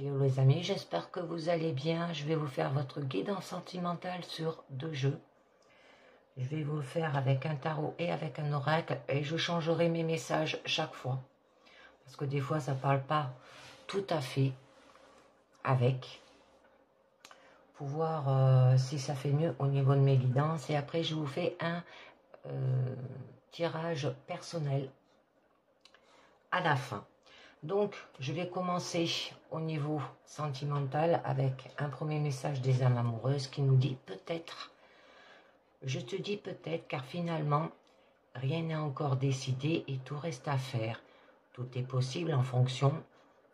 Hello les amis, j'espère que vous allez bien. Je vais vous faire votre guidance sentimentale sur 2 jeux. Je vais vous le faire avec un tarot et avec un oracle et je changerai mes messages chaque fois. Parce que des fois ça ne parle pas tout à fait avec. Pour voir si ça fait mieux au niveau de mes guidances. Et après je vous fais un tirage personnel à la fin. Donc, je vais commencer au niveau sentimental avec un premier message des âmes amoureuses qui nous dit peut-être. Je te dis peut-être car finalement, rien n'est encore décidé et tout reste à faire. Tout est possible en fonction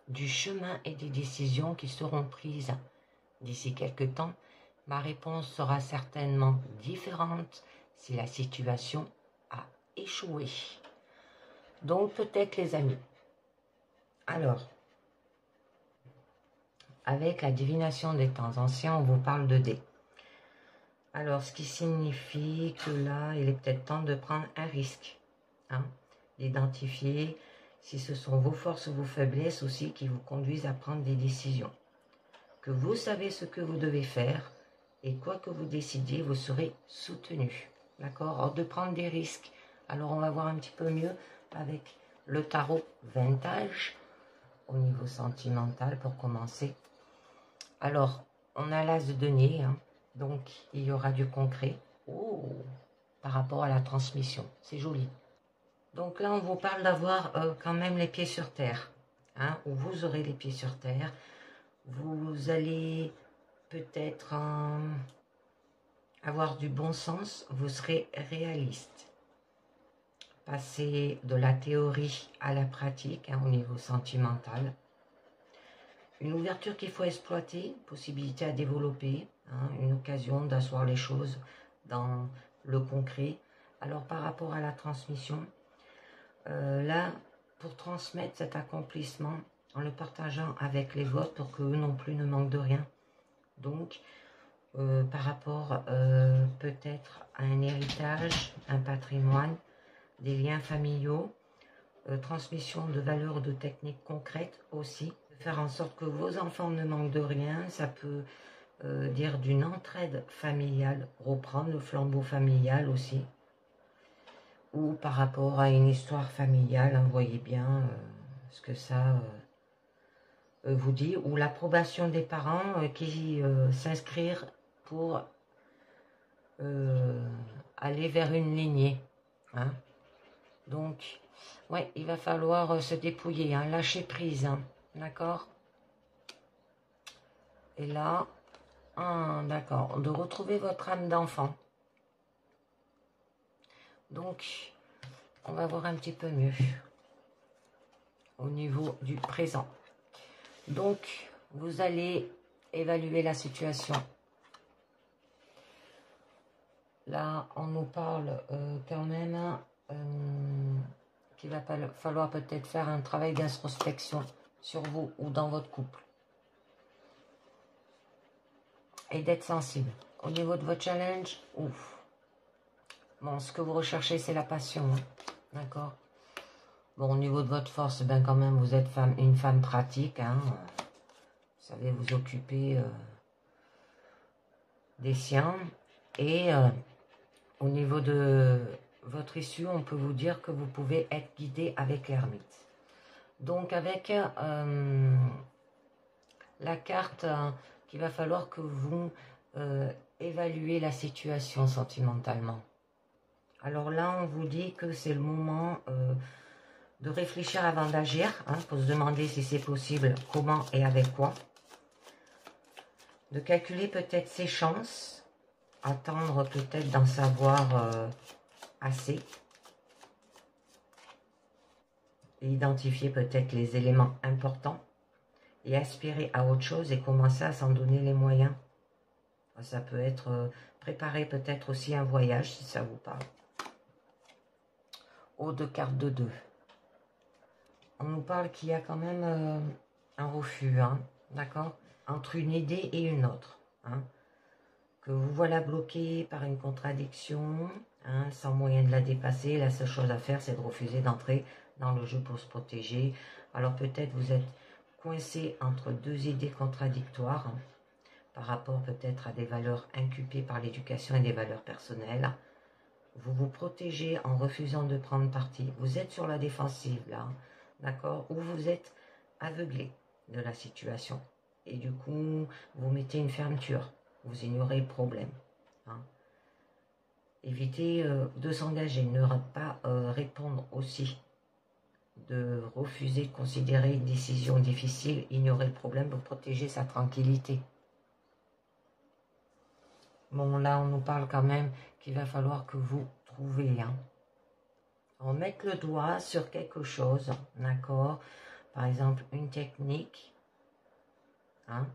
du chemin et des décisions qui seront prises. D'ici quelque temps, ma réponse sera certainement différente si la situation a échoué. Donc, peut-être les amis. Alors, avec la divination des temps anciens, on vous parle de dés. Alors, ce qui signifie que là, il est peut-être temps de prendre un risque, hein, d'identifier si ce sont vos forces ou vos faiblesses aussi qui vous conduisent à prendre des décisions. Que vous savez ce que vous devez faire et quoi que vous décidiez, vous serez soutenu. D'accord? Alors, de prendre des risques. Alors, on va voir un petit peu mieux avec le tarot vintage au niveau sentimental pour commencer. Alors, on a l'as de denier, hein, donc il y aura du concret par rapport à la transmission. C'est joli. Donc là, on vous parle d'avoir quand même les pieds sur terre, hein, ou vous aurez les pieds sur terre. Vous allez peut-être avoir du bon sens, vous serez réaliste. Passer de la théorie à la pratique, hein, au niveau sentimental. Une ouverture qu'il faut exploiter, possibilité à développer, hein, une occasion d'asseoir les choses dans le concret. Alors par rapport à la transmission, là, pour transmettre cet accomplissement en le partageant avec les vôtres pour qu'eux non plus ne manquent de rien. Donc, par rapport peut-être à un héritage, un patrimoine, des liens familiaux, transmission de valeurs, de techniques concrètes aussi. Faire en sorte que vos enfants ne manquent de rien, ça peut dire d'une entraide familiale, reprendre le flambeau familial aussi. Ou par rapport à une histoire familiale, hein, vous voyez bien ce que ça vous dit. Ou l'approbation des parents qui s'inscrire pour aller vers une lignée. Hein. Donc, ouais, il va falloir se dépouiller, hein, lâcher prise, hein, d'accord? Et là, d'accord, de retrouver votre âme d'enfant. Donc, on va voir un petit peu mieux au niveau du présent. Donc, vous allez évaluer la situation. Là, on nous parle quand même qu'il va falloir peut-être faire un travail d'introspection sur vous ou dans votre couple. Et d'être sensible. Au niveau de votre challenge, ouf. Bon, ce que vous recherchez, c'est la passion. Hein. D'accord? Bon, au niveau de votre force, ben quand même, vous êtes une femme pratique. Hein. Vous savez vous occuper des siens. Et au niveau de votre issue, on peut vous dire que vous pouvez être guidé avec l'ermite. Donc, avec la carte qu'il va falloir que vous évaluez la situation sentimentalement. Alors là, on vous dit que c'est le moment de réfléchir avant d'agir, hein, pour se demander si c'est possible, comment et avec quoi. De calculer peut-être ses chances, attendre peut-être d'en savoir assez. Et identifier peut-être les éléments importants et aspirer à autre chose et commencer à s'en donner les moyens. Ça peut être préparer peut-être aussi un voyage si ça vous parle. Haut de carte de 2. On nous parle qu'il y a quand même un refus, hein, d'accord, entre une idée et une autre. Hein, que vous voilà bloqué par une contradiction, hein, sans moyen de la dépasser. La seule chose à faire, c'est de refuser d'entrer dans le jeu pour se protéger. Alors peut-être vous êtes coincé entre deux idées contradictoires, hein, par rapport peut-être à des valeurs inculpées par l'éducation et des valeurs personnelles. Vous vous protégez en refusant de prendre parti. Vous êtes sur la défensive là, d'accord? Ou vous êtes aveuglé de la situation. Et du coup, vous mettez une fermeture. Vous ignorez le problème. Hein. Évitez de s'engager. Ne pas répondre aussi. De refuser de considérer une décision difficile. Ignorer le problème pour protéger sa tranquillité. Bon, là, on nous parle quand même qu'il va falloir que vous trouviez, hein. On met le doigt sur quelque chose, d'accord? Par exemple, une technique, hein?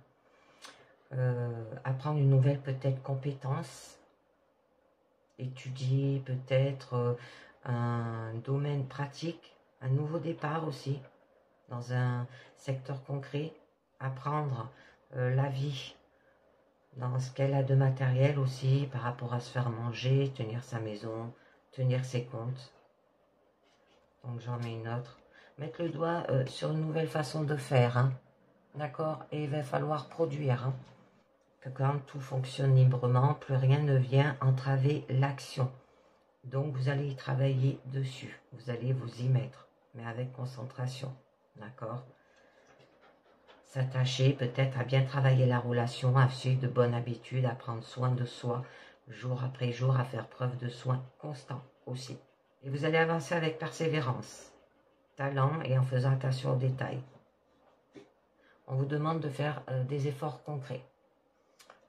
Apprendre une nouvelle peut-être compétence, étudier peut-être un domaine pratique, un nouveau départ aussi, dans un secteur concret, apprendre la vie, dans ce qu'elle a de matériel aussi, par rapport à se faire manger, tenir sa maison, tenir ses comptes. Donc j'en mets une autre. Mettre le doigt sur une nouvelle façon de faire, hein. D'accord? Et il va falloir produire, hein. Que quand tout fonctionne librement, plus rien ne vient entraver l'action. Donc vous allez y travailler dessus. Vous allez vous y mettre, mais avec concentration. D'accord? S'attacher peut-être à bien travailler la relation, à suivre de bonnes habitudes, à prendre soin de soi, jour après jour, à faire preuve de soins constants aussi. Et vous allez avancer avec persévérance, talent et en faisant attention aux détails. On vous demande de faire des efforts concrets.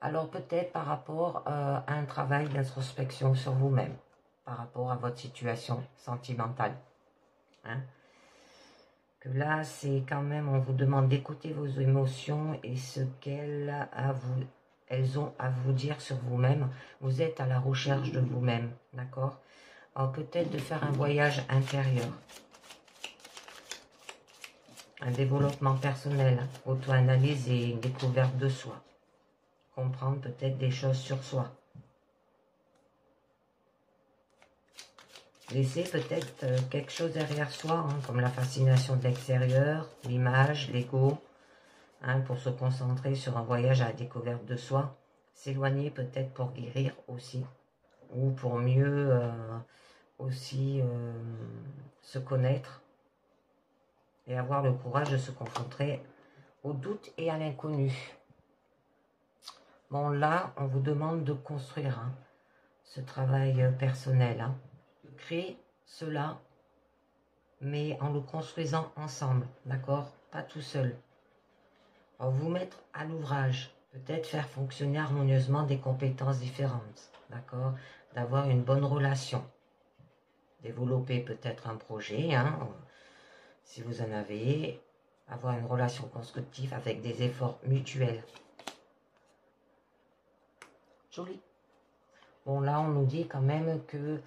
Alors peut-être par rapport à un travail d'introspection sur vous-même, par rapport à votre situation sentimentale. Hein? Que là, c'est quand même, on vous demande d'écouter vos émotions et ce qu'elles ont à vous dire sur vous-même. Vous êtes à la recherche de vous-même, d'accord? Alors peut-être de faire un voyage intérieur. Un développement personnel, auto-analyse et une découverte de soi. Comprendre peut-être des choses sur soi. Laisser peut-être quelque chose derrière soi, hein, comme la fascination de l'extérieur, l'image, l'ego, hein, pour se concentrer sur un voyage à la découverte de soi. S'éloigner peut-être pour guérir aussi, ou pour mieux aussi se connaître et avoir le courage de se confronter au doute et à l'inconnu. Bon, là, on vous demande de construire, hein, ce travail personnel, hein. Créer cela, mais en le construisant ensemble, d'accord? Pas tout seul. Alors, vous mettre à l'ouvrage, peut-être faire fonctionner harmonieusement des compétences différentes, d'accord? D'avoir une bonne relation. Développer peut-être un projet, hein, si vous en avez. Avoir une relation constructive avec des efforts mutuels. Joli. Bon, là, on nous dit quand même que,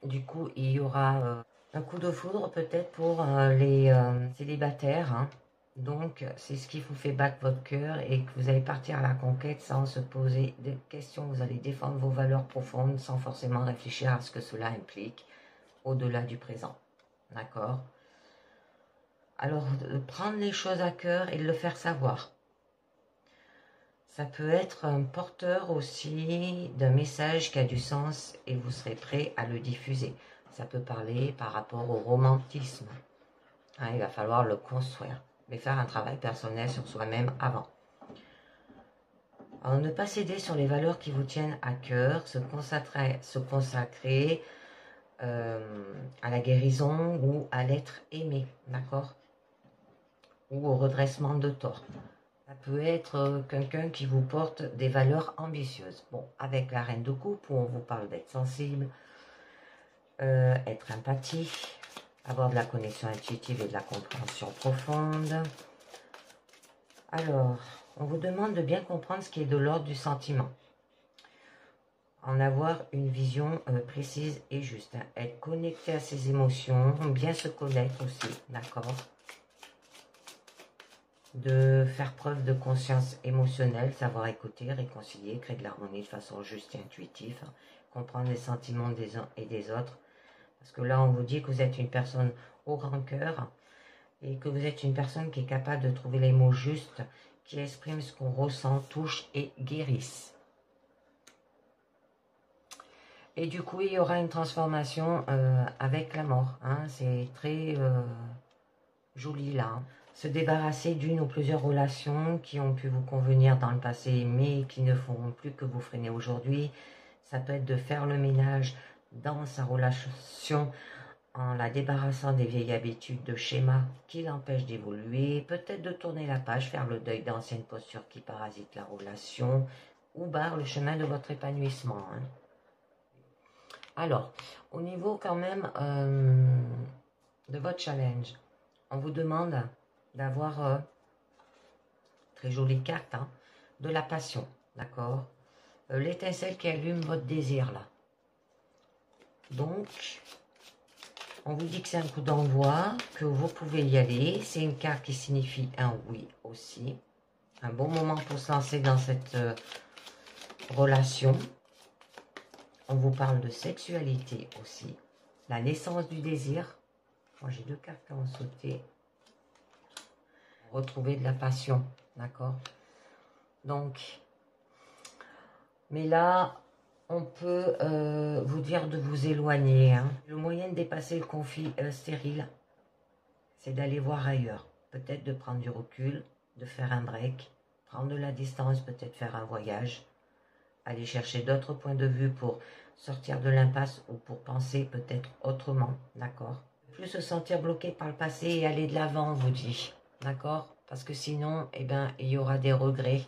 du coup, il y aura un coup de foudre peut-être pour les célibataires, hein. Donc, c'est ce qui vous fait battre votre cœur et que vous allez partir à la conquête sans se poser de questions. Vous allez défendre vos valeurs profondes sans forcément réfléchir à ce que cela implique au-delà du présent. D'accord? Alors, prendre les choses à cœur et le faire savoir. Ça peut être un porteur aussi d'un message qui a du sens et vous serez prêt à le diffuser. Ça peut parler par rapport au romantisme. Hein, il va falloir le construire, mais faire un travail personnel sur soi-même avant. Alors, ne pas céder sur les valeurs qui vous tiennent à cœur, se consacrer à la guérison ou à l'être aimé, d'accord? Ou au redressement de tort. Ça peut être quelqu'un qui vous porte des valeurs ambitieuses. Bon, avec la reine de coupe, où on vous parle d'être sensible, être empathique, avoir de la connexion intuitive et de la compréhension profonde. Alors, on vous demande de bien comprendre ce qui est de l'ordre du sentiment. En avoir une vision précise et juste. Hein. Être connecté à ses émotions, bien se connaître aussi, d'accord? De faire preuve de conscience émotionnelle, savoir écouter, réconcilier, créer de l'harmonie de façon juste et intuitive, hein, comprendre les sentiments des uns et des autres. Parce que là, on vous dit que vous êtes une personne au grand cœur et que vous êtes une personne qui est capable de trouver les mots justes, qui expriment ce qu'on ressent, touche et guérisse. Et du coup, il y aura une transformation avec la mort. Hein. C'est très joli là. Hein. Se débarrasser d'une ou plusieurs relations qui ont pu vous convenir dans le passé, mais qui ne font plus que vous freiner aujourd'hui. Ça peut être de faire le ménage dans sa relation en la débarrassant des vieilles habitudes de schémas qui l'empêchent d'évoluer, peut-être de tourner la page, faire le deuil d'anciennes postures qui parasitent la relation ou barrent le chemin de votre épanouissement. Hein. Alors, au niveau quand même de votre challenge, on vous demande d'avoir, très jolie carte, hein, de la passion, d'accord, l'étincelle qui allume votre désir là. Donc, on vous dit que c'est un coup d'envoi, que vous pouvez y aller. C'est une carte qui signifie un oui aussi. Un bon moment pour se lancer dans cette relation. On vous parle de sexualité aussi. La naissance du désir. Moi, j'ai deux cartes qui ont sauté. Retrouver de la passion, d'accord? Donc, mais là, on peut vous dire de vous éloigner. Hein. Le moyen de dépasser le conflit stérile, c'est d'aller voir ailleurs. Peut-être de prendre du recul, de faire un break, prendre de la distance, peut-être faire un voyage, aller chercher d'autres points de vue pour sortir de l'impasse ou pour penser peut-être autrement, d'accord? Plus se sentir bloqué par le passé et aller de l'avant, on vous dit, d'accord? Parce que sinon, eh ben, il y aura des regrets.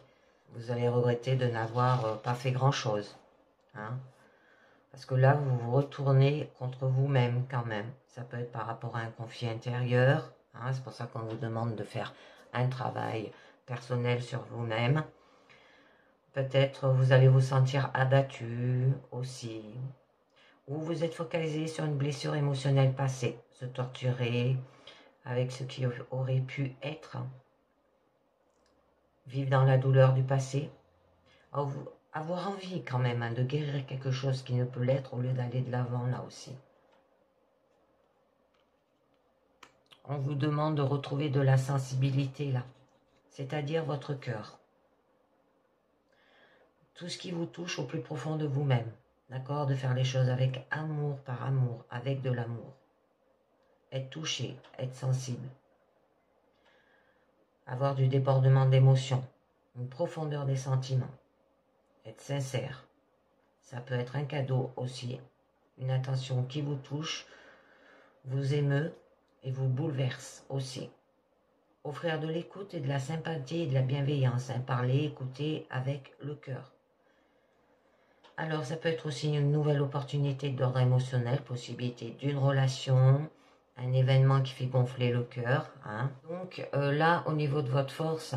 Vous allez regretter de n'avoir pas fait grand-chose. Hein? Parce que là, vous vous retournez contre vous-même quand même. Ça peut être par rapport à un conflit intérieur. Hein? C'est pour ça qu'on vous demande de faire un travail personnel sur vous-même. Peut-être vous allez vous sentir abattu aussi. Ou vous êtes focalisé sur une blessure émotionnelle passée. Se torturer avec ce qui aurait pu être. Vivre dans la douleur du passé. Avoir envie quand même hein, de guérir quelque chose qui ne peut l'être au lieu d'aller de l'avant là aussi. On vous demande de retrouver de la sensibilité là, c'est-à-dire votre cœur. Tout ce qui vous touche au plus profond de vous-même, d'accord? De faire les choses avec amour par amour, avec de l'amour. Être touché, être sensible. Avoir du débordement d'émotions, une profondeur des sentiments. Être sincère. Ça peut être un cadeau aussi, une attention qui vous touche, vous émeut et vous bouleverse aussi. Offrir de l'écoute et de la sympathie et de la bienveillance, hein, parler, écouter avec le cœur. Alors ça peut être aussi une nouvelle opportunité d'ordre émotionnel, possibilité d'une relation, un événement qui fait gonfler le cœur. Hein. Donc là, au niveau de votre force,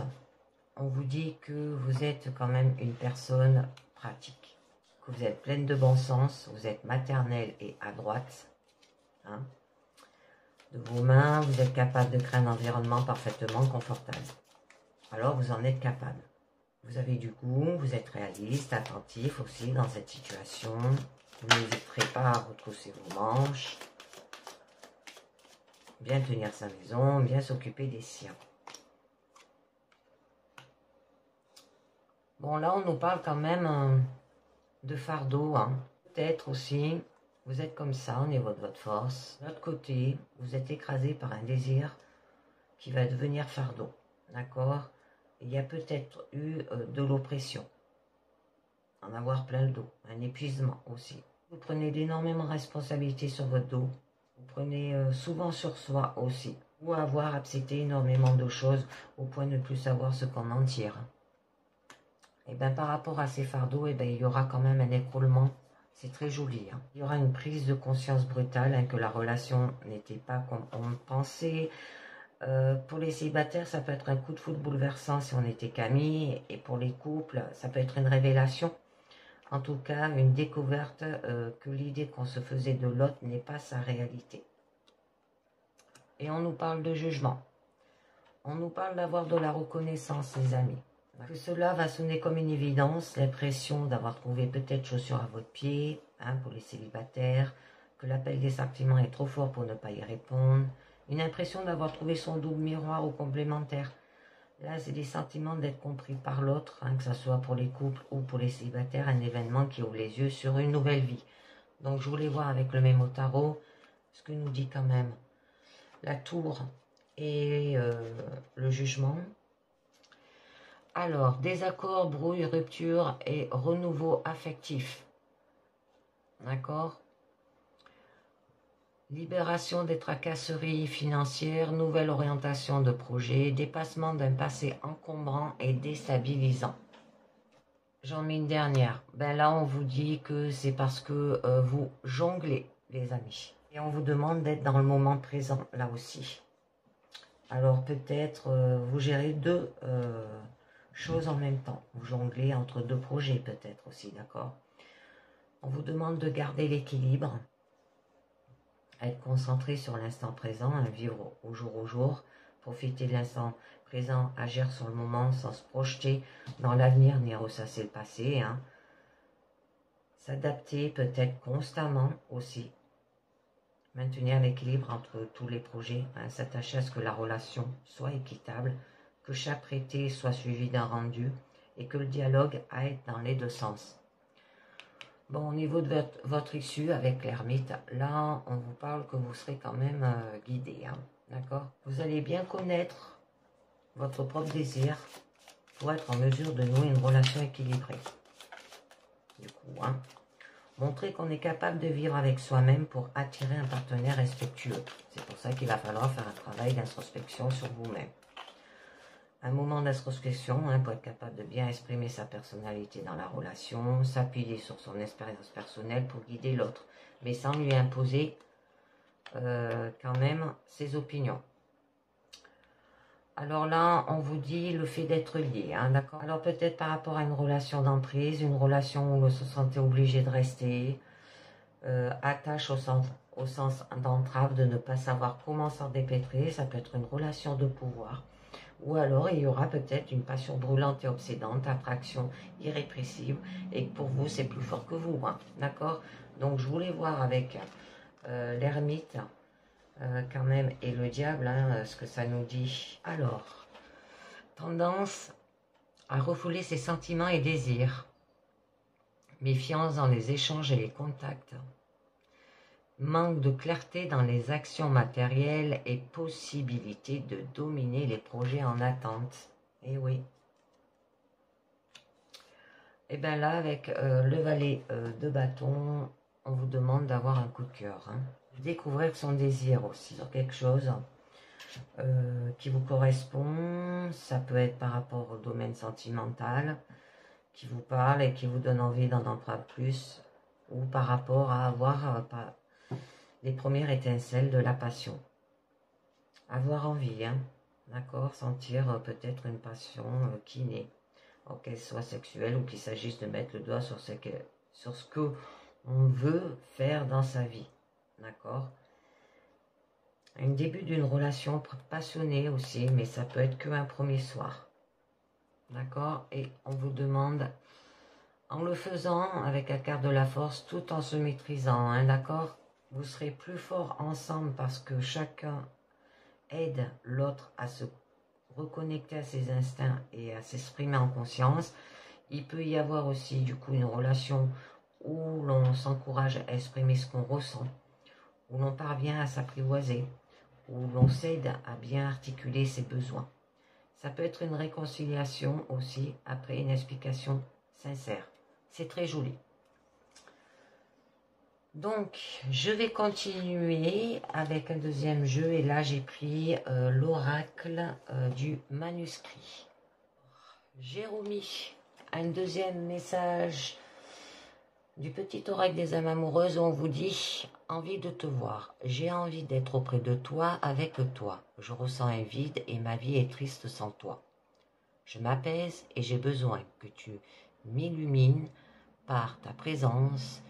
on vous dit que vous êtes quand même une personne pratique. Que vous êtes pleine de bon sens, vous êtes maternelle et adroite. Hein. De vos mains, vous êtes capable de créer un environnement parfaitement confortable. Alors vous en êtes capable. Vous avez du goût, vous êtes réaliste, attentif aussi dans cette situation. Vous n'hésiterez pas à retrousser vos manches. Bien tenir sa maison, bien s'occuper des siens. Bon, là, on nous parle quand même de fardeau. Hein. Peut-être aussi, vous êtes comme ça au niveau de votre force. De l'autre côté, vous êtes écrasé par un désir qui va devenir fardeau. D'accord? Il y a peut-être eu de l'oppression. En avoir plein le dos. Un épuisement aussi. Vous prenez d'énormément de responsabilités sur votre dos. Vous prenez souvent sur soi aussi. Ou avoir accepté énormément de choses au point de ne plus savoir ce qu'on en tire. Et bien par rapport à ces fardeaux, et ben, il y aura quand même un écroulement. C'est très joli. Hein. Il y aura une prise de conscience brutale, hein, que la relation n'était pas comme on pensait. Pour les célibataires, ça peut être un coup de foudre bouleversant si on était qu'amis. Et pour les couples, ça peut être une révélation. En tout cas, une découverte que l'idée qu'on se faisait de l'autre n'est pas sa réalité. Et on nous parle de jugement. On nous parle d'avoir de la reconnaissance, les amis. Que cela va sonner comme une évidence, l'impression d'avoir trouvé peut-être chaussure à votre pied, hein, pour les célibataires, que l'appel des sentiments est trop fort pour ne pas y répondre, Une impression d'avoir trouvé son double miroir ou complémentaire. Là, c'est des sentiments d'être compris par l'autre, hein, que ce soit pour les couples ou pour les célibataires, un événement qui ouvre les yeux sur une nouvelle vie. Donc, je voulais voir avec le même tarot ce que nous dit quand même la tour et le jugement. Alors, désaccord, brouille, rupture et renouveau affectif. D'accord? Libération des tracasseries financières, nouvelle orientation de projet, dépassement d'un passé encombrant et déstabilisant. J'en mets une dernière. Ben là, on vous dit que c'est parce que vous jonglez, les amis. Et on vous demande d'être dans le moment présent, là aussi. Alors peut-être vous gérez deux choses en même temps. Vous jonglez entre deux projets peut-être aussi, d'accord? On vous demande de garder l'équilibre, être concentré sur l'instant présent, hein, vivre au jour, profiter de l'instant présent, agir sur le moment sans se projeter dans l'avenir ni ressasser le passé. Hein. S'adapter peut-être constamment aussi. Maintenir l'équilibre entre tous les projets, hein, s'attacher à ce que la relation soit équitable, que chaque traité soit suivi d'un rendu et que le dialogue aille dans les deux sens. Bon, au niveau de votre issue avec l'ermite, là, on vous parle que vous serez quand même guidé, hein, d'accord? Vous allez bien connaître votre propre désir pour être en mesure de nouer une relation équilibrée. Du coup, hein, montrer qu'on est capable de vivre avec soi-même pour attirer un partenaire respectueux. C'est pour ça qu'il va falloir faire un travail d'introspection sur vous-même. Un moment d'introspection, hein, pour être capable de bien exprimer sa personnalité dans la relation, s'appuyer sur son expérience personnelle pour guider l'autre, mais sans lui imposer quand même ses opinions. Alors là, on vous dit le fait d'être lié, hein, d'accord? Alors peut-être par rapport à une relation d'emprise, une relation où on se sentait obligé de rester, attache au sens d'entrave, de ne pas savoir comment s'en dépêtrer, ça peut être une relation de pouvoir. Ou alors, il y aura peut-être une passion brûlante et obsédante, attraction irrépressible, et que pour vous, c'est plus fort que vous, hein, d'accord? Donc, je voulais voir avec l'ermite, quand même, et le diable, hein, ce que ça nous dit. Alors, tendance à refouler ses sentiments et désirs, méfiance dans les échanges et les contacts, manque de clarté dans les actions matérielles et possibilité de dominer les projets en attente. Eh oui. Et bien là, avec le valet de bâton, on vous demande d'avoir un coup de cœur. Hein. Découvrir son désir aussi sur quelque chose qui vous correspond. Ça peut être par rapport au domaine sentimental qui vous parle et qui vous donne envie d'en apprendre plus. Ou par rapport à avoir les premières étincelles de la passion. Avoir envie, hein, d'accord, sentir peut-être une passion qui naît, qu'elle soit sexuelle ou qu'il s'agisse de mettre le doigt sur ce que on veut faire dans sa vie, d'accord. Un début d'une relation passionnée aussi, mais ça peut être qu'un premier soir, d'accord, et on vous demande, en le faisant avec la carte de la force, tout en se maîtrisant, hein, d'accord. Vous serez plus forts ensemble parce que chacun aide l'autre à se reconnecter à ses instincts et à s'exprimer en conscience. Il peut y avoir aussi du coup une relation où l'on s'encourage à exprimer ce qu'on ressent, où l'on parvient à s'apprivoiser, où l'on s'aide à bien articuler ses besoins. Ça peut être une réconciliation aussi après une explication sincère. C'est très joli. Donc, je vais continuer avec un deuxième jeu et là j'ai pris l'oracle du manuscrit. Jérémie, un deuxième message du petit oracle des âmes amoureuses où on vous dit « Envie de te voir, j'ai envie d'être auprès de toi avec toi, je ressens un vide et ma vie est triste sans toi. Je m'apaise et j'ai besoin que tu m'illumines par ta présence.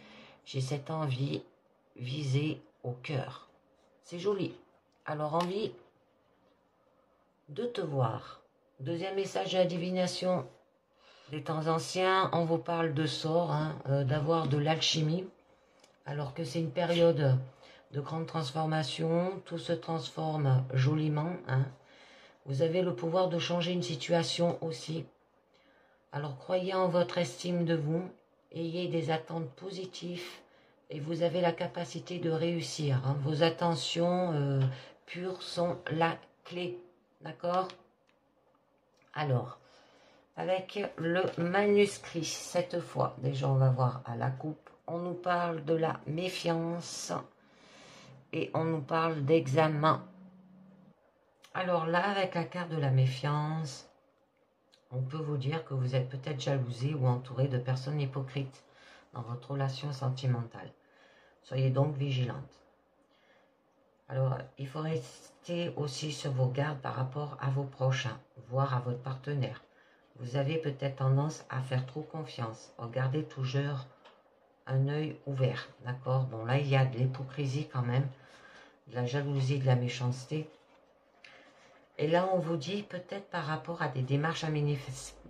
J'ai cette envie visée au cœur. » C'est joli. Alors, envie de te voir. Deuxième message de la divination des temps anciens. On vous parle de sort, hein, d'avoir de l'alchimie. Alors que c'est une période de grandes transformations, tout se transforme joliment. Hein. Vous avez le pouvoir de changer une situation aussi. Alors croyez en votre estime de vous, ayez des attentes positives et vous avez la capacité de réussir. Hein. Vos attentions pures sont la clé, d'accord? Alors, avec le manuscrit, cette fois, déjà on va voir à la coupe, on nous parle de la méfiance et on nous parle d'examen. Alors là, avec la carte de la méfiance, on peut vous dire que vous êtes peut-être jalousé ou entouré de personnes hypocrites dans votre relation sentimentale. Soyez donc vigilante. Alors, il faut rester aussi sur vos gardes par rapport à vos proches, voire à votre partenaire. Vous avez peut-être tendance à faire trop confiance. Regardez toujours un œil ouvert, d'accord? Bon, là, il y a de l'hypocrisie quand même, de la jalousie, de la méchanceté. Et là, on vous dit peut-être par rapport à des démarches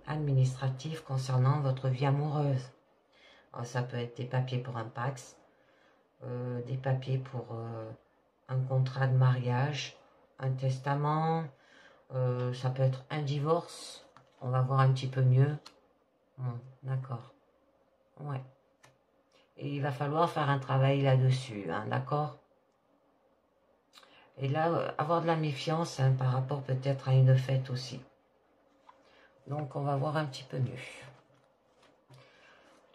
administratives concernant votre vie amoureuse. Alors, ça peut être des papiers pour un Pacs, des papiers pour un contrat de mariage, un testament, ça peut être un divorce. On va voir un petit peu mieux. Bon, d'accord. Ouais. Et il va falloir faire un travail là-dessus, hein, d'accord? Et là, avoir de la méfiance hein, par rapport peut-être à une fête aussi. Donc, on va voir un petit peu mieux.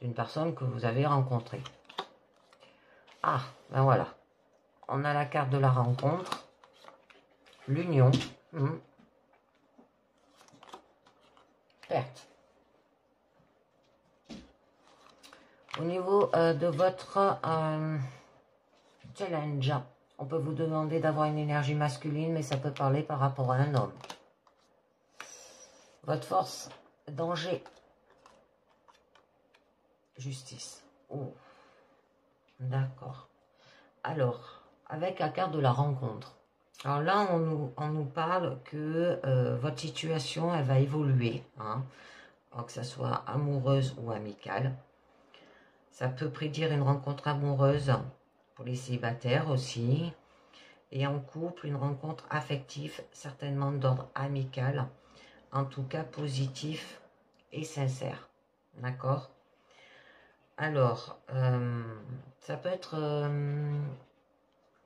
D'une personne que vous avez rencontrée. Ah, ben voilà. On a la carte de la rencontre. L'union. Perte. Au niveau de votre challenge, on peut vous demander d'avoir une énergie masculine, mais ça peut parler par rapport à un homme. Votre force, danger, justice. Oh, d'accord. Alors, avec la carte de la rencontre. Alors là, on nous parle que votre situation, elle va évoluer. Hein, que ce soit amoureuse ou amicale. Ça peut prédire une rencontre amoureuse pour les célibataires aussi. Et en couple, une rencontre affective, certainement d'ordre amical. En tout cas, positif et sincère. D'accord? Alors, ça peut être...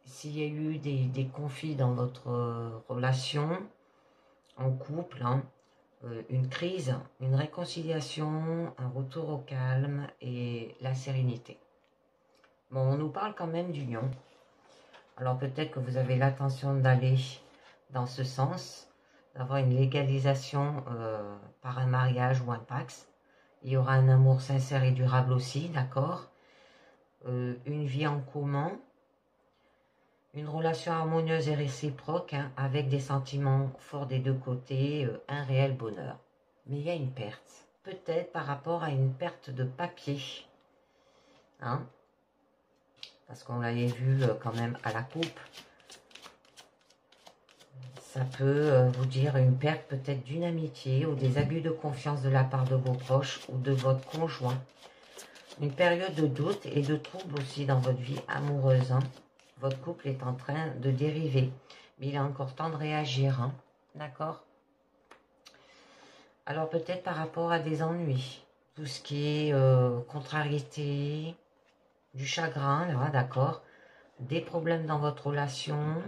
s'il y a eu des conflits dans votre relation, en couple, hein, une crise, une réconciliation, un retour au calme et la sérénité. Bon, on nous parle quand même d'union. Alors peut-être que vous avez l'intention d'aller dans ce sens, d'avoir une légalisation par un mariage ou un Pacs. Il y aura un amour sincère et durable aussi, d'accord? Une vie en commun, une relation harmonieuse et réciproque, hein, avec des sentiments forts des deux côtés, un réel bonheur. Mais il y a une perte, peut-être par rapport à une perte de papier, hein, parce qu'on l'avait vu quand même à la coupe. Ça peut vous dire une perte peut-être d'une amitié ou des abus de confiance de la part de vos proches ou de votre conjoint. Une période de doute et de trouble aussi dans votre vie amoureuse. Hein. Votre couple est en train de dériver, mais il est encore temps de réagir. Hein. D'accord? Alors peut-être par rapport à des ennuis, tout ce qui est contrariété, du chagrin, là, d'accord? Des problèmes dans votre relation.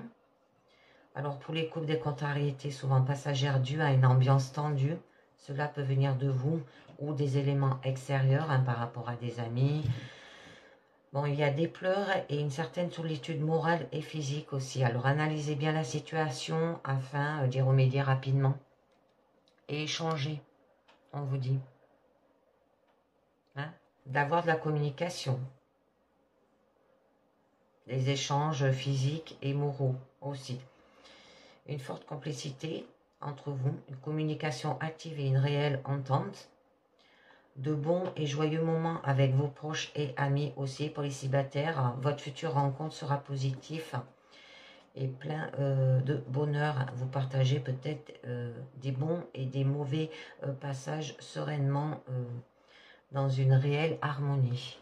Alors pour les couples, des contrariétés souvent passagères dues à une ambiance tendue. Cela peut venir de vous ou des éléments extérieurs hein, par rapport à des amis. Bon, il y a des pleurs et une certaine solitude morale et physique aussi. Alors analysez bien la situation afin d'y remédier rapidement. Et échanger, on vous dit. Hein, d'avoir de la communication. Des échanges physiques et moraux aussi. Une forte complicité entre vous, une communication active et une réelle entente. De bons et joyeux moments avec vos proches et amis aussi pour les célibataires. Votre future rencontre sera positive et plein de bonheur. Vous partagez peut-être des bons et des mauvais passages sereinement dans une réelle harmonie.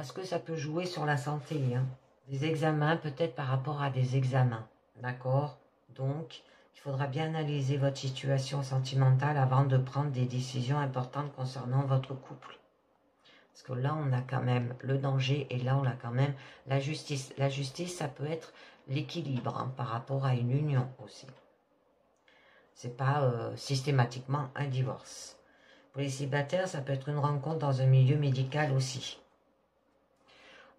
parce que ça peut jouer sur la santé. Hein. Des examens, peut-être par rapport à des examens. D'accord? Donc, il faudra bien analyser votre situation sentimentale avant de prendre des décisions importantes concernant votre couple. Parce que là, on a quand même le danger et là, on a quand même la justice. La justice, ça peut être l'équilibre hein, par rapport à une union aussi. C'est pas systématiquement un divorce. Pour les célibataires, ça peut être une rencontre dans un milieu médical aussi.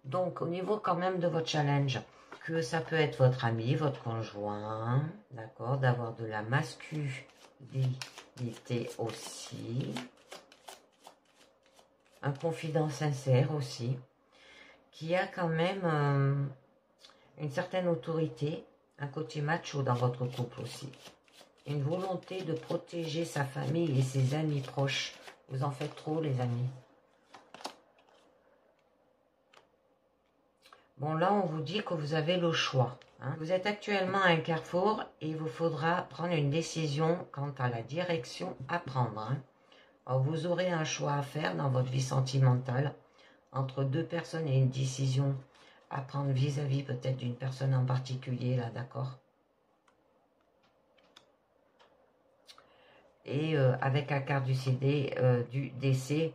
Donc, au niveau quand même de votre challenge, que ça peut être votre ami, votre conjoint, d'accord, d'avoir de la masculinité aussi, un confident sincère aussi, qui a quand même une certaine autorité, un côté macho dans votre couple aussi. Une volonté de protéger sa famille et ses amis proches. Vous en faites trop, les amis. Bon, là, on vous dit que vous avez le choix. Hein. Vous êtes actuellement à un carrefour et il vous faudra prendre une décision quant à la direction à prendre. Hein. Alors, vous aurez un choix à faire dans votre vie sentimentale entre deux personnes et une décision à prendre vis-à-vis peut-être d'une personne en particulier, là, d'accord? Et avec la carte du CD, du décès,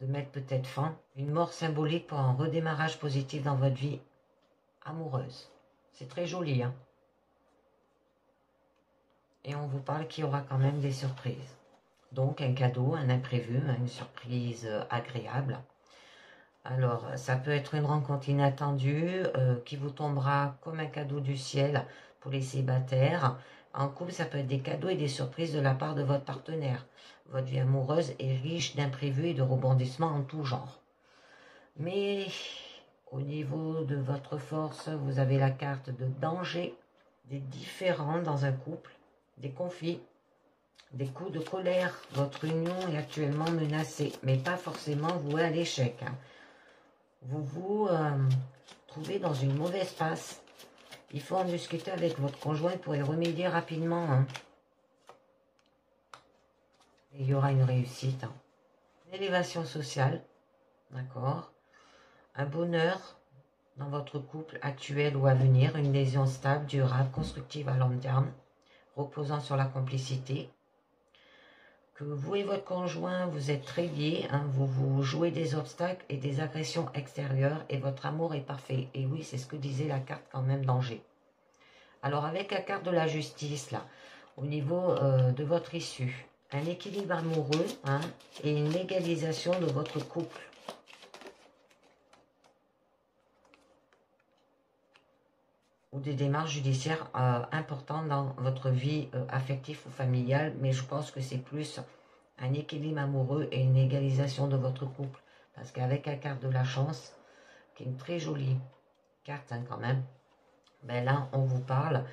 de mettre peut-être fin, une mort symbolique pour un redémarrage positif dans votre vie amoureuse. C'est très joli, hein. Et on vous parle qu'il y aura quand même des surprises. Donc un cadeau, un imprévu, une surprise agréable. Alors, ça peut être une rencontre inattendue qui vous tombera comme un cadeau du ciel pour les célibataires. En couple, ça peut être des cadeaux et des surprises de la part de votre partenaire. Votre vie amoureuse est riche d'imprévus et de rebondissements en tout genre. Mais au niveau de votre force, vous avez la carte de danger, des différends dans un couple, des conflits, des coups de colère. Votre union est actuellement menacée, mais pas forcément vouée à l'échec. Hein. Vous vous trouvez dans une mauvaise passe. Il faut en discuter avec votre conjoint pour y remédier rapidement. Hein. Et il y aura une réussite. Hein. Une élévation sociale, d'accord. Un bonheur dans votre couple actuel ou à venir. Une liaison stable, durable, constructive à long terme, reposant sur la complicité. Que vous et votre conjoint, vous êtes très liés, hein, vous jouez des obstacles et des agressions extérieures et votre amour est parfait. Et oui, c'est ce que disait la carte quand même danger. Alors avec la carte de la justice, là, au niveau de votre issue, un équilibre amoureux hein, et une légalisation de votre couple. Ou des démarches judiciaires importantes dans votre vie affective ou familiale, mais je pense que c'est plus un équilibre amoureux et une égalisation de votre couple. Parce qu'avec la carte de la chance, qui est une très jolie carte hein, quand même, ben là on vous parle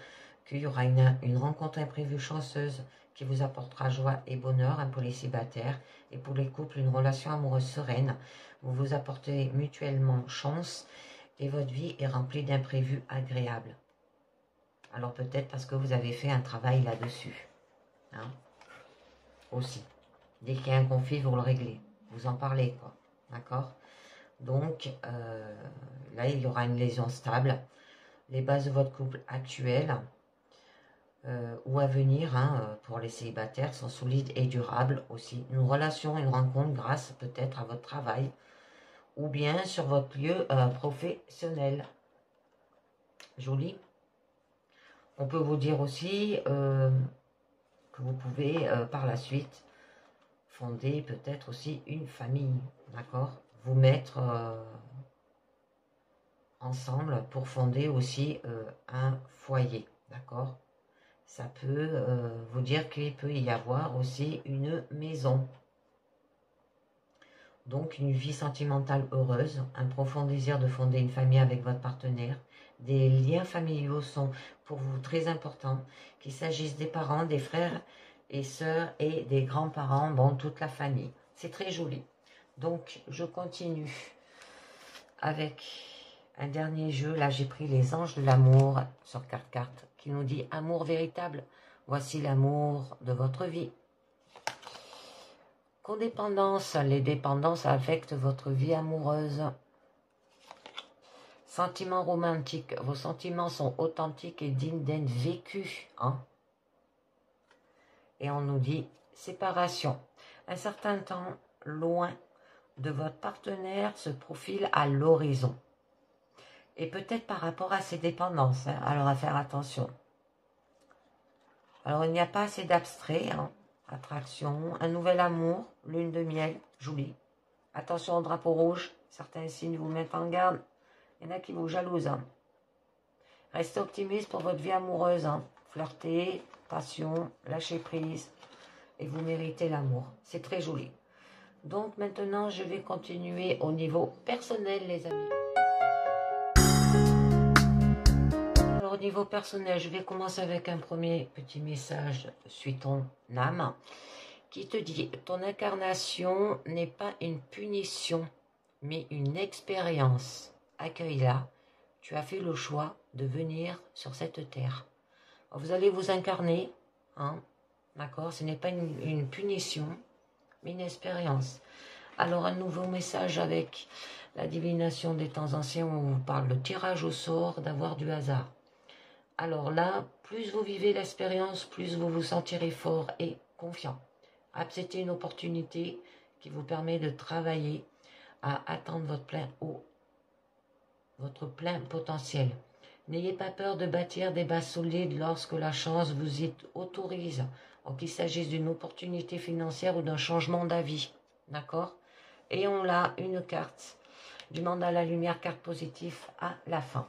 qu'il y aura une rencontre imprévue chanceuse qui vous apportera joie et bonheur hein, pour les célibataires et pour les couples une relation amoureuse sereine. Vous vous apportez mutuellement chance et votre vie est remplie d'imprévus agréables. Alors peut-être parce que vous avez fait un travail là-dessus. Hein, aussi. Dès qu'il y a un conflit, vous le réglez. Vous en parlez, quoi. D'accord? Donc, là, il y aura une liaison stable. Les bases de votre couple actuel ou à venir, hein, pour les célibataires, sont solides et durables aussi. Une relation, une rencontre grâce peut-être à votre travail ou bien sur votre lieu professionnel. Joli. On peut vous dire aussi que vous pouvez par la suite fonder peut-être aussi une famille, d'accord? Vous mettre ensemble pour fonder aussi un foyer, d'accord? Ça peut vous dire qu'il peut y avoir aussi une maison. Donc une vie sentimentale heureuse, un profond désir de fonder une famille avec votre partenaire. Des liens familiaux sont pour vous très importants, qu'il s'agisse des parents, des frères et sœurs et des grands-parents, bon, toute la famille. C'est très joli. Donc, je continue avec un dernier jeu. Là, j'ai pris les anges de l'amour sur carte qui nous dit amour véritable. Voici l'amour de votre vie. Codépendance, les dépendances affectent votre vie amoureuse. Sentiments romantiques, vos sentiments sont authentiques et dignes d'être vécus. Hein? Et on nous dit séparation. Un certain temps loin de votre partenaire se profile à l'horizon. Et peut-être par rapport à ses dépendances, hein, alors à faire attention. Alors il n'y a pas assez d'abstrait, hein. Attraction, un nouvel amour, lune de miel, joli. Attention au drapeau rouge, certains signes vous mettent en garde. Il y en a qui vous jalousent. Hein. Restez optimiste pour votre vie amoureuse. Hein. Flirtez, passion, lâchez prise. Et vous méritez l'amour. C'est très joli. Donc maintenant, je vais continuer au niveau personnel, les amis. Alors au niveau personnel, je vais commencer avec un premier petit message. Suis ton âme qui te dit, ton incarnation n'est pas une punition, mais une expérience. Accueille-la. Tu as fait le choix de venir sur cette terre. Alors, vous allez vous incarner, hein, d'accord? Ce n'est pas une punition, mais une expérience. Alors un nouveau message avec la divination des temps anciens où on vous parle de tirage au sort, d'avoir du hasard. Alors là, plus vous vivez l'expérience, plus vous vous sentirez fort et confiant. Acceptez une opportunité qui vous permet de travailler à atteindre votre plein potentiel. N'ayez pas peur de bâtir des bases solides lorsque la chance vous y autorise, qu'il s'agisse d'une opportunité financière ou d'un changement d'avis. D'accord? Et on a une carte du mandala lumière, carte positive à la fin.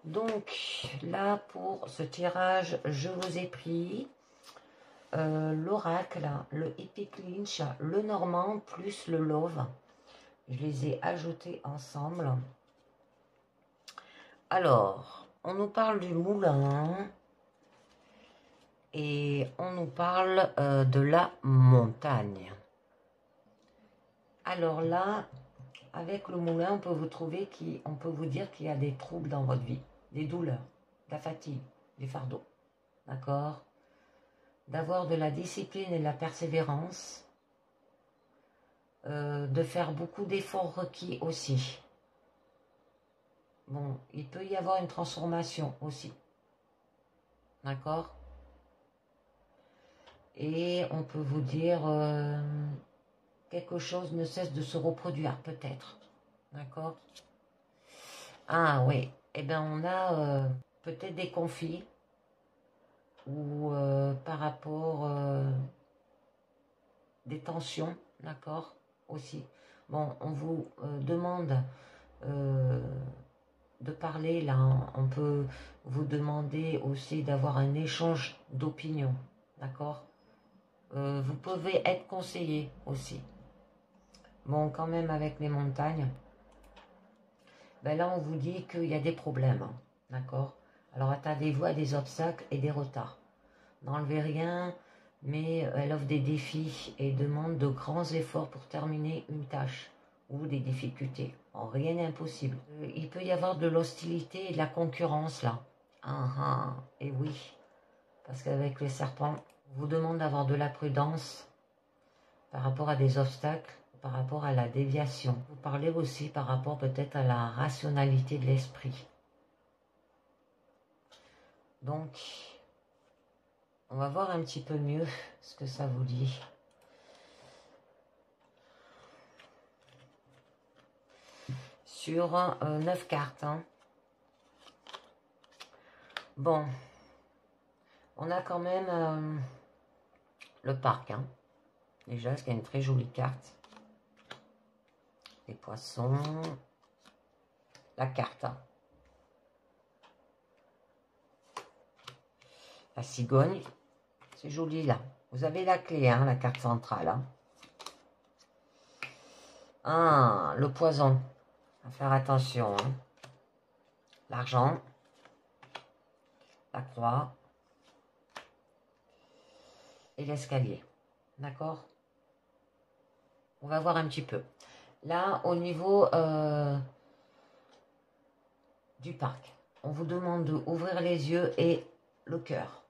Donc là, pour ce tirage, je vous ai pris l'oracle, le Epic Lynch, le normand plus le love. Je les ai ajoutés ensemble. Alors, on nous parle du moulin et on nous parle de la montagne. Alors là, avec le moulin, on peut vous dire qu'il y a des troubles dans votre vie, des douleurs, de la fatigue, des fardeaux, d'accord? D'avoir de la discipline et de la persévérance, de faire beaucoup d'efforts requis aussi. Bon, il peut y avoir une transformation aussi, d'accord? Et on peut vous dire quelque chose ne cesse de se reproduire, peut-être. D'accord? Ah oui, eh bien on a peut-être des conflits ou par rapport des tensions, d'accord? Aussi. Bon, on vous demande de parler là, on peut vous demander aussi d'avoir un échange d'opinions, d'accord? Vous pouvez être conseillé aussi. Bon, quand même avec les montagnes, ben là on vous dit qu'il y a des problèmes, hein, d'accord? Alors attendez-vous à des obstacles et des retards. N'enlevez rien, mais elle offre des défis et demande de grands efforts pour terminer une tâche ou des difficultés. Oh, rien n'est impossible. Il peut y avoir de l'hostilité et de la concurrence là. Et oui, parce qu'avec les serpents, on vous demande d'avoir de la prudence par rapport à des obstacles, par rapport à la déviation. Vous parlez aussi par rapport peut-être à la rationalité de l'esprit. Donc, on va voir un petit peu mieux ce que ça vous dit. Sur 9 cartes. Hein. Bon, on a quand même le parc. Hein. Déjà, ce qui est une très jolie carte. Les poissons. La carte. Hein. La cigogne. C'est joli là. Vous avez la clé, hein, la carte centrale. Hein. Ah, le poison. À faire attention. Hein. L'argent. La croix. Et l'escalier. D'accord? On va voir un petit peu. Là, au niveau du parc, on vous demande d'ouvrir les yeux et le cœur.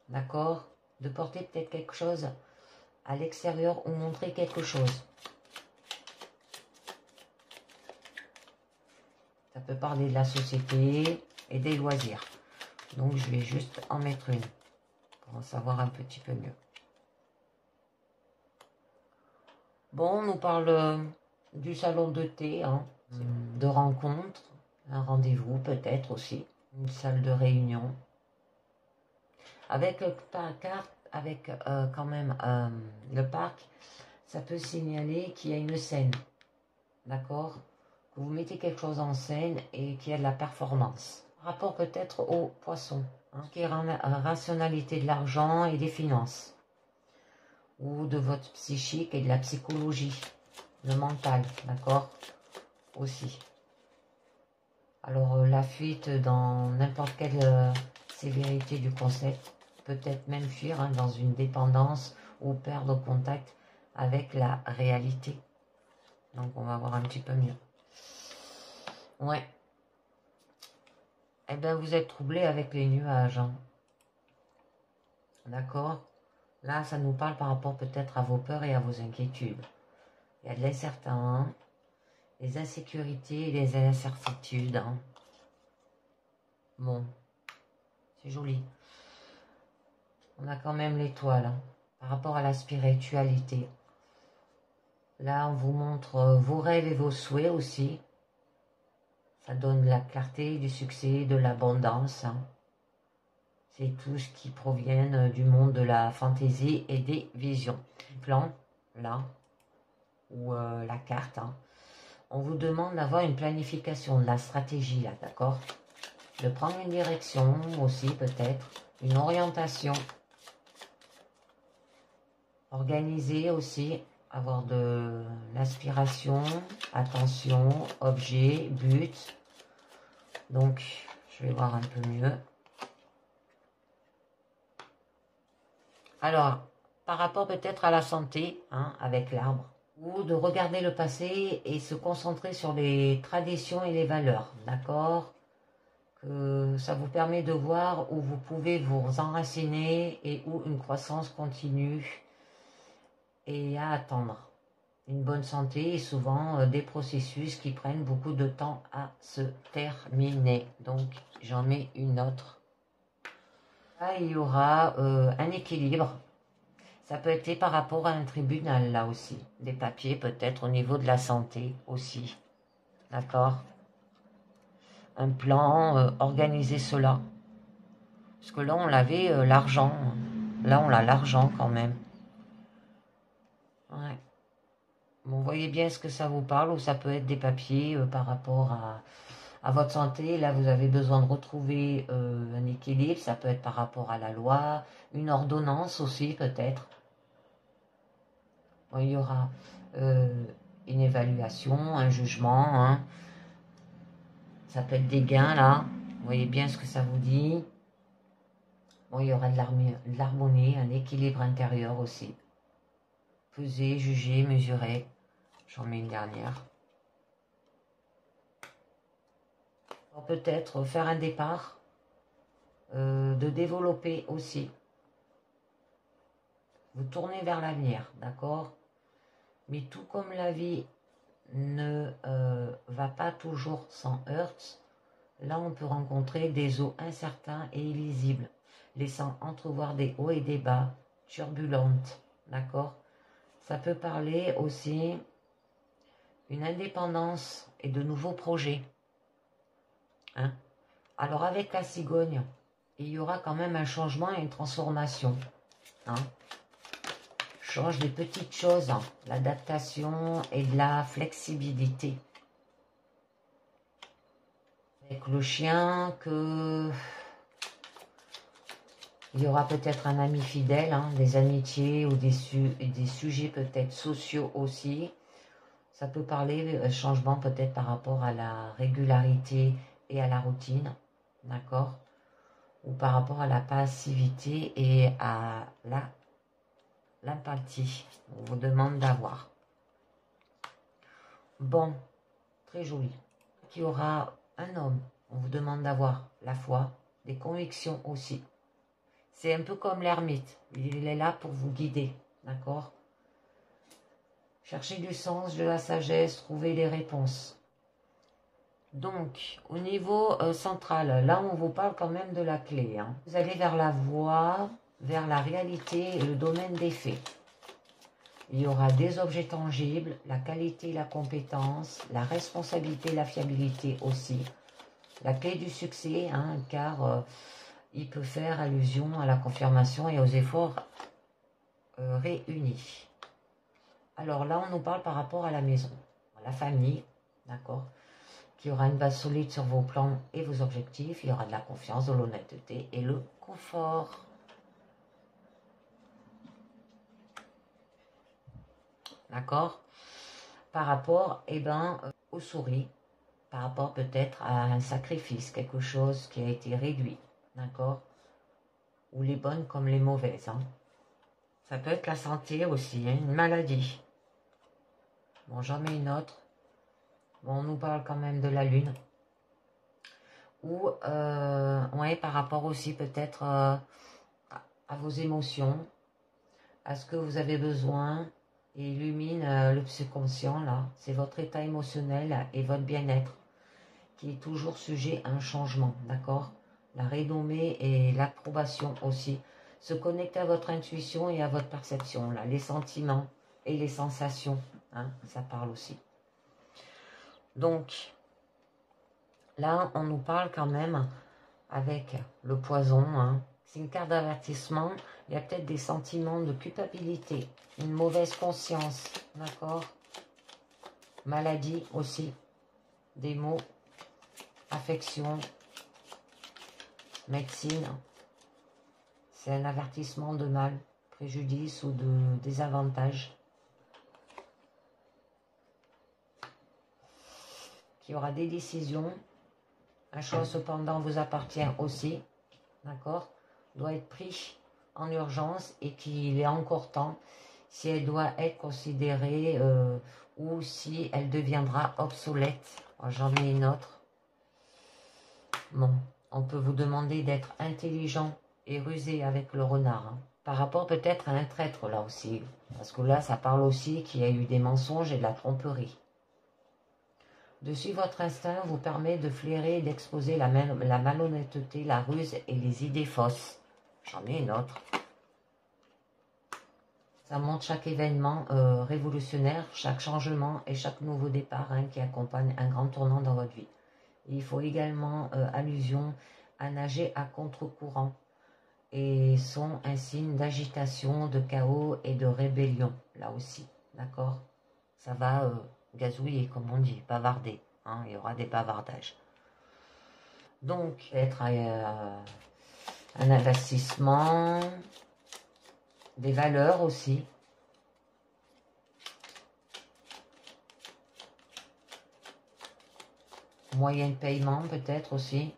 D'accord? De porter peut-être quelque chose à l'extérieur ou montrer quelque chose. Ça peut parler de la société et des loisirs. Donc, je vais juste en mettre une pour en savoir un petit peu mieux. Bon, on nous parle du salon de thé, hein, de rencontre, un rendez-vous peut-être aussi, une salle de réunion. Avec par carte, avec quand même le parc, ça peut signaler qu'il y a une scène, d'accord? Que vous mettez quelque chose en scène et qu'il y a de la performance. Rapport peut-être au poisson, hein, qui est rationalité de l'argent et des finances, ou de votre psychique et de la psychologie, le mental, d'accord? Aussi. Alors la fuite dans n'importe quelle sévérité du concept, peut-être même fuir hein, dans une dépendance ou perdre contact avec la réalité. Donc on va voir un petit peu mieux. Ouais. Eh bien vous êtes troublé avec les nuages. Hein. D'accord? Là ça nous parle par rapport peut-être à vos peurs et à vos inquiétudes. Il y a de l'incertain, les insécurités et les incertitudes. Hein. Bon, c'est joli. On a quand même l'étoile hein, par rapport à la spiritualité. Là, on vous montre vos rêves et vos souhaits aussi. Ça donne de la clarté, du succès, de l'abondance. Hein. C'est tout ce qui provient du monde de la fantaisie et des visions. Le plan, là, ou la carte, hein. On vous demande d'avoir une planification, de la stratégie, là, d'accord? De prendre une direction aussi, peut-être, une orientation. Organiser aussi, avoir de l'inspiration, attention, objet, but. Donc, je vais voir un peu mieux. Alors, par rapport peut-être à la santé, hein, avec l'arbre, ou de regarder le passé et se concentrer sur les traditions et les valeurs, d'accord? Que ça vous permet de voir où vous pouvez vous enraciner et où une croissance continue et à attendre. Une bonne santé est souvent des processus qui prennent beaucoup de temps à se terminer. Donc, j'en mets une autre. Là, il y aura un équilibre. Ça peut être par rapport à un tribunal, là aussi. Des papiers, peut-être, au niveau de la santé aussi. D'accord? Un plan, organiser cela. Parce que là, on avait l'argent. Là, on a l'argent quand même. Ouais. Bon, vous voyez bien ce que ça vous parle, ou ça peut être des papiers par rapport à votre santé. Là, vous avez besoin de retrouver un équilibre. Ça peut être par rapport à la loi, une ordonnance aussi, peut-être. Bon, il y aura une évaluation, un jugement. Hein. Ça peut être des gains, là. Vous voyez bien ce que ça vous dit. Bon, il y aura de l'harmonie, un équilibre intérieur aussi. Peser, juger, mesurer. J'en mets une dernière. Peut-être faire un départ, de développer aussi. Vous tournez vers l'avenir, d'accord? Mais tout comme la vie ne va pas toujours sans heurts, là on peut rencontrer des eaux incertains et illisibles, laissant entrevoir des hauts et des bas, turbulentes, d'accord? Ça peut parler aussi une indépendance et de nouveaux projets. Hein? Alors avec la cigogne, il y aura quand même un changement et une transformation. Hein? Change des petites choses, hein. L'adaptation et de la flexibilité. Avec le chien, il y aura peut-être un ami fidèle, hein, des amitiés ou des sujets peut-être sociaux aussi. Ça peut parler changement peut-être par rapport à la régularité et à la routine, d'accord? Ou par rapport à la passivité et à l'empathie. On vous demande d'avoir. Bon, très joli. Il y aura un homme. On vous demande d'avoir la foi, des convictions aussi. C'est un peu comme l'ermite. Il est là pour vous guider. d'accord? Cherchez du sens, de la sagesse, trouvez les réponses. Donc, au niveau central, là on vous parle quand même de la clé. Hein. Vous allez vers la voie, vers la réalité et le domaine des faits. Il y aura des objets tangibles, la qualité, la compétence, la responsabilité, la fiabilité aussi. La clé du succès, hein, car il peut faire allusion à la confirmation et aux efforts réunis. Alors là, on nous parle par rapport à la maison, à la famille, d'accord, qui aura une base solide sur vos plans et vos objectifs. Il y aura de la confiance, de l'honnêteté et le confort. D'accord? Par rapport, aux souris, par rapport peut-être à un sacrifice, quelque chose qui a été réduit, d'accord? Ou les bonnes comme les mauvaises. Hein. Ça peut être la santé aussi, hein, une maladie. Bon, j'en mets une autre. Bon, on nous parle quand même de la lune. Ou, ouais, par rapport aussi peut-être à vos émotions, à ce que vous avez besoin, et illumine le subconscient, là. C'est votre état émotionnel et votre bien-être qui est toujours sujet à un changement, d'accord? La renommée et l'approbation aussi. Se connecter à votre intuition et à votre perception, là. Les sentiments et les sensations, hein, ça parle aussi. Donc, là, on nous parle quand même avec le poison, hein. C'est une carte d'avertissement. Il y a peut-être des sentiments de culpabilité, une mauvaise conscience, d'accord? Maladie aussi, des maux, affection, médecine. C'est un avertissement de mal, préjudice ou de désavantage. Qu'il y aura des décisions. Un choix cependant vous appartient aussi, d'accord? Doit être pris en urgence et qu'il est encore temps si elle doit être considérée ou si elle deviendra obsolète. J'en mets une autre. Bon, on peut vous demander d'être intelligent et rusé avec le renard. Hein. Par rapport peut-être à un traître là aussi. Parce que là, ça parle aussi qu'il y a eu des mensonges et de la tromperie. De suivre votre instinct vous permet de flairer et d'exposer la malhonnêteté, la ruse et les idées fausses. J'en ai une autre. Ça montre chaque événement révolutionnaire, chaque changement et chaque nouveau départ hein, qui accompagne un grand tournant dans votre vie. Et il faut également allusion à nager à contre-courant et sont un signe d'agitation, de chaos et de rébellion, là aussi. D'accord? Ça va gazouiller, comme on dit, bavarder. Hein, il y aura des bavardages. Donc, être un investissement, des valeurs aussi. Moyen de paiement peut-être aussi.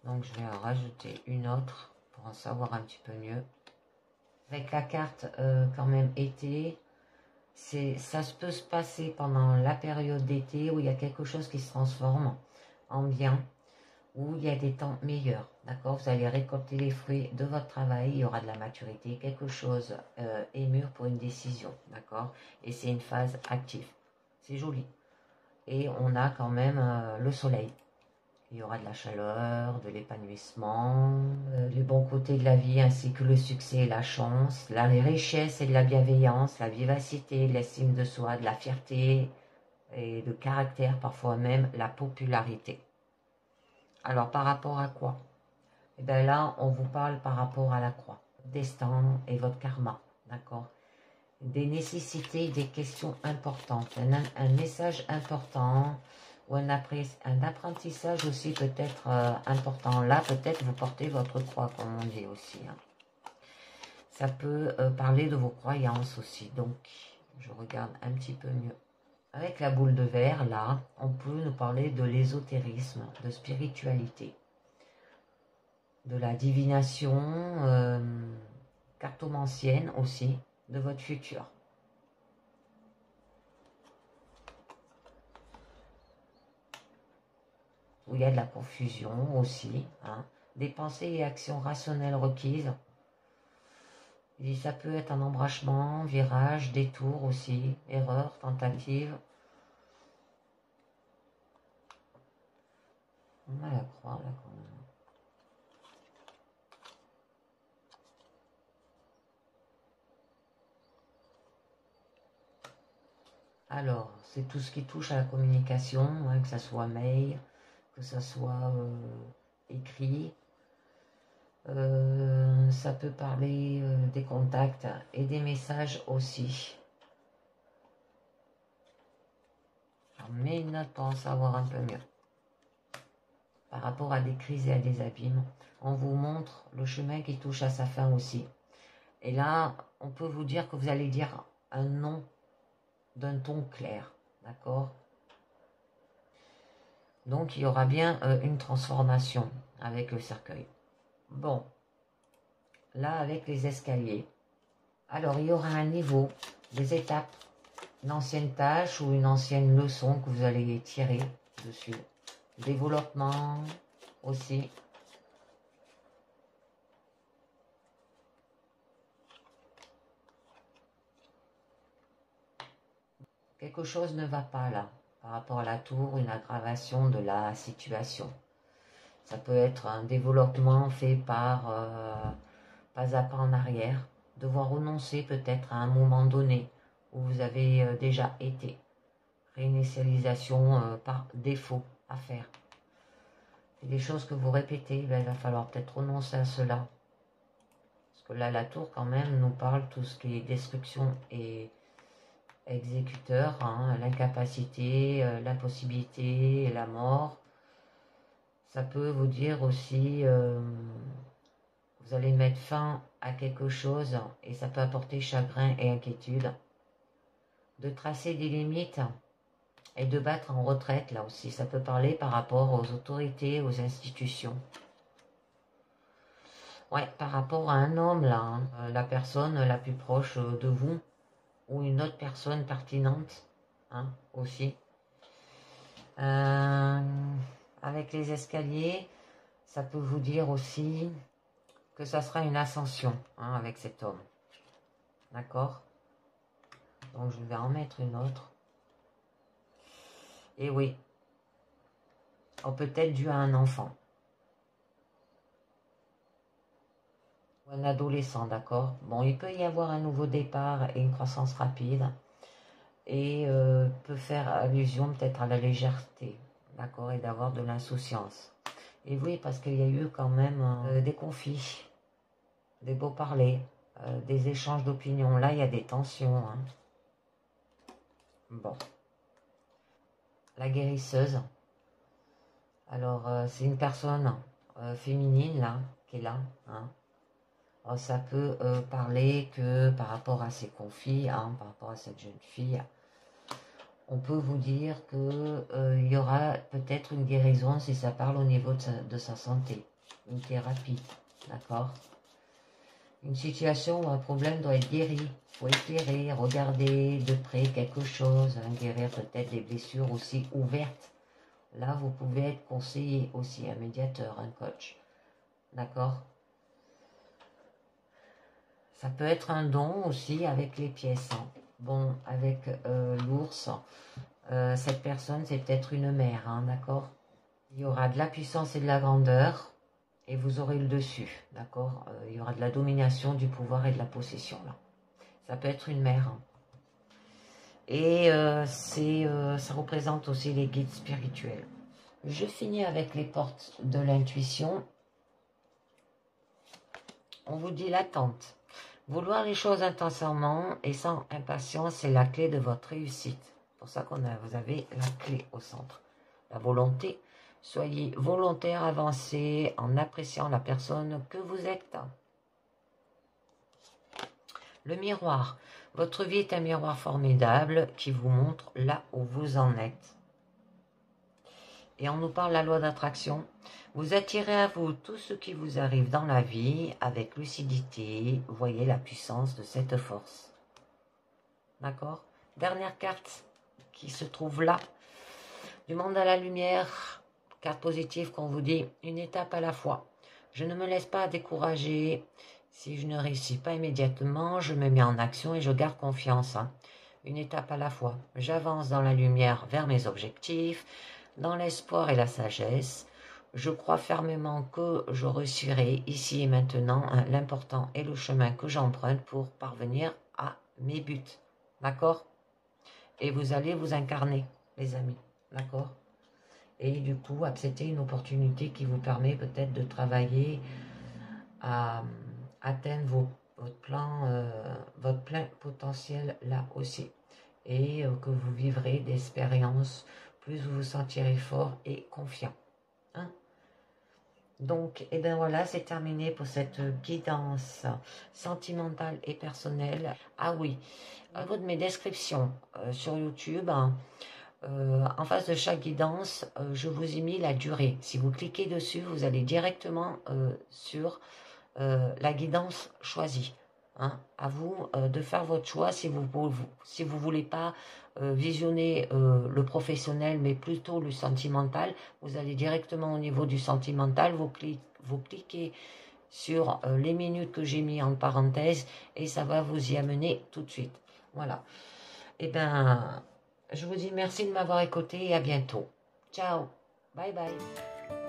Donc, je vais en rajouter une autre pour en savoir un petit peu mieux. Avec la carte quand même été, ça peut se passer pendant la période d'été où il y a quelque chose qui se transforme en bien, où il y a des temps meilleurs, d'accord? Vous allez récolter les fruits de votre travail, il y aura de la maturité, quelque chose est mûr pour une décision, d'accord? Et c'est une phase active, c'est joli. Et on a quand même le soleil. Il y aura de la chaleur, de l'épanouissement, les bons côtés de la vie ainsi que le succès et la chance, la richesse et de la bienveillance, la vivacité, l'estime de soi, de la fierté et de caractère, parfois même la popularité. Alors par rapport à quoi? Eh bien là, on vous parle par rapport à la croix, destin et votre karma, d'accord? Des nécessités, des questions importantes, un message important ou un apprentissage aussi peut-être important. Là, peut-être vous portez votre croix, comme on dit aussi. Hein. Ça peut parler de vos croyances aussi. Donc, je regarde un petit peu mieux. Avec la boule de verre, là, on peut nous parler de l'ésotérisme, de spiritualité, de la divination cartomancienne aussi, de votre futur. Où il y a de la confusion aussi, hein, des pensées et actions rationnelles requises. Il dit ça peut être un embrachement, virage, détour aussi, erreur, tentative. On a la croix là quand même. Alors, c'est tout ce qui touche à la communication, hein, que ça soit mail, que ça soit écrit. Ça peut parler des contacts et des messages aussi. Alors, mets une note pour en savoir un peu mieux. Par rapport à des crises et à des abîmes, on vous montre le chemin qui touche à sa fin aussi. Et là, on peut vous dire que vous allez dire un non d'un ton clair, d'accord? Donc, il y aura bien une transformation avec le cercueil. Bon, là, avec les escaliers, alors il y aura un niveau, des étapes, une ancienne tâche ou une ancienne leçon que vous allez tirer dessus. Développement aussi. Quelque chose ne va pas là, par rapport à la tour, une aggravation de la situation. Ça peut être un développement fait par pas à pas en arrière, devoir renoncer peut-être à un moment donné où vous avez déjà été. Réinitialisation par défaut à faire. C'est des choses que vous répétez, ben, il va falloir peut-être renoncer à cela. Parce que là, la tour quand même nous parle tout ce qui est destruction et exécuteur, hein, l'incapacité, l'impossibilité, la mort. Ça peut vous dire aussi, vous allez mettre fin à quelque chose et ça peut apporter chagrin et inquiétude. De tracer des limites et de battre en retraite, là aussi. Ça peut parler par rapport aux autorités, aux institutions. Ouais, par rapport à un homme, là, hein, la personne la plus proche de vous, ou une autre personne pertinente, hein, aussi. Avec les escaliers, ça peut vous dire aussi que ça sera une ascension, hein, avec cet homme. D'accord? Donc je vais en mettre une autre. Et oui, oh, peut-être dû à un enfant. Ou un adolescent, d'accord? Bon, il peut y avoir un nouveau départ et une croissance rapide. Et peut faire allusion peut-être à la légèreté, d'accord? Et d'avoir de l'insouciance. Et oui, parce qu'il y a eu quand même des conflits, des beaux-parlers, des échanges d'opinions. Là, il y a des tensions, hein. Bon. La guérisseuse. Alors, c'est une personne féminine, là, qui est là, hein. Alors, ça peut parler que par rapport à ces conflits, hein, par rapport à cette jeune fille, on peut vous dire qu'il y aura peut-être une guérison si ça parle au niveau de sa santé, une thérapie, d'accord? Une situation ou un problème doit être guéri, il faut éclairer, regarder de près quelque chose, hein, guérir peut-être des blessures aussi ouvertes. Là, vous pouvez être conseillé aussi, un médiateur, un coach, d'accord? Ça peut être un don aussi avec les pièces, hein. Bon, avec l'ours, cette personne, c'est peut-être une mère, hein, d'accord? Il y aura de la puissance et de la grandeur, et vous aurez le dessus, d'accord? Il y aura de la domination, du pouvoir et de la possession, là. Ça peut être une mère, hein. Et ça représente aussi les guides spirituels. Je finis avec les portes de l'intuition. On vous dit l'attente. Vouloir les choses intensément et sans impatience, c'est la clé de votre réussite. C'est pour ça vous avez la clé au centre. La volonté. Soyez volontaire, avancez en appréciant la personne que vous êtes. Le miroir. Votre vie est un miroir formidable qui vous montre là où vous en êtes. Et on nous parle de la loi d'attraction. Vous attirez à vous tout ce qui vous arrive dans la vie avec lucidité. Voyez la puissance de cette force. D'accord? Dernière carte qui se trouve là. Du monde à la lumière. Carte positive qu'on vous dit, une étape à la fois. Je ne me laisse pas décourager Si je ne réussis pas immédiatement, je me mets en action et je garde confiance. Une étape à la fois. J'avance dans la lumière vers mes objectifs, dans l'espoir et la sagesse. Je crois fermement que je réussirai ici et maintenant. L'important est le chemin que j'emprunte pour parvenir à mes buts. D'accord? Et vous allez vous incarner, les amis. D'accord? Et du coup, accepter une opportunité qui vous permet peut-être de travailler à atteindre votre plein potentiel là aussi. Et que vous vivrez d'expériences, plus vous vous sentirez fort et confiant. Hein? Donc, et bien voilà, c'est terminé pour cette guidance sentimentale et personnelle. Ah oui, au niveau de mes descriptions sur YouTube, en face de chaque guidance, je vous ai mis la durée. Si vous cliquez dessus, vous allez directement sur la guidance choisie. Hein. À vous de faire votre choix si vous voulez pas visionner le professionnel, mais plutôt le sentimental. Vous allez directement au niveau du sentimental, vous cliquez sur les minutes que j'ai mis en parenthèse et ça va vous y amener tout de suite. Voilà. Et ben, je vous dis merci de m'avoir écouté et à bientôt. Ciao. Bye bye.